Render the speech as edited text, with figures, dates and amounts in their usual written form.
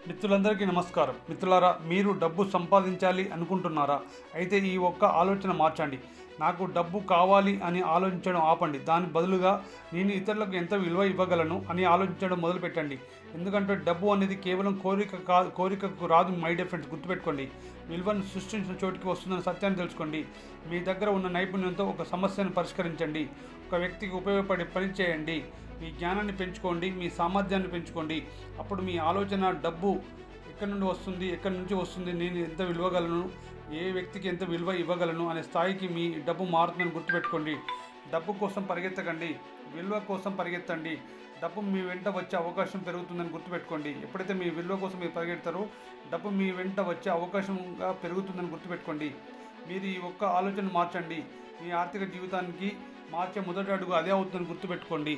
మిత్రులందరికీ నమస్కారం. మిత్రులారా, మీరు డబ్బు సంపాదించాలి అనుకుంటున్నారా? అయితే ఈ ఒక్క ఆలోచన మార్చండి. నాకు డబ్బు కావాలి అని ఆలోచించడం ఆపండి. దాని బదులుగా నేను ఇతరులకు ఎంత విలువ ఇవ్వగలను అని ఆలోచించడం మొదలుపెట్టండి. ఎందుకంటే డబ్బు అనేది కేవలం కోరికకు రాదు మై డియర్ ఫ్రెండ్స్, గుర్తుపెట్టుకోండి. విలువను సృష్టించిన చోటికి వస్తుందన్న సత్యాన్ని తెలుసుకోండి. మీ దగ్గర ఉన్న నైపుణ్యంతో ఒక సమస్యను పరిష్కరించండి. ఒక వ్యక్తికి ఉపయోగపడే పని చేయండి. మీ జ్ఞానాన్ని పెంచుకోండి, మీ సామర్థ్యాన్ని పెంచుకోండి. అప్పుడు మీ ఆలోచన డబ్బు ఎక్కడి నుండి వస్తుంది, ఎక్కడి నుంచి వస్తుంది, నేను ఎంత విలువగలను, ఏ వ్యక్తికి ఎంత విలువ ఇవ్వగలను అనే స్థాయికి మీ డబ్బు మారుతుందని గుర్తుపెట్టుకోండి. డబ్బు కోసం పరిగెత్తకండి, విలువ కోసం పరిగెత్తండి. డబ్బు మీ వెంట వచ్చే అవకాశం పెరుగుతుందని గుర్తుపెట్టుకోండి. ఎప్పుడైతే మీ విలువ కోసం మీరు పరిగెడతారో డబ్బు మీ వెంట వచ్చే అవకాశంగా పెరుగుతుందని గుర్తుపెట్టుకోండి. మీరు ఈ ఒక్క ఆలోచన మార్చండి. మీ ఆర్థిక జీవితానికి మార్చే మొదటి అడుగు అదే అవుతుందని గుర్తుపెట్టుకోండి.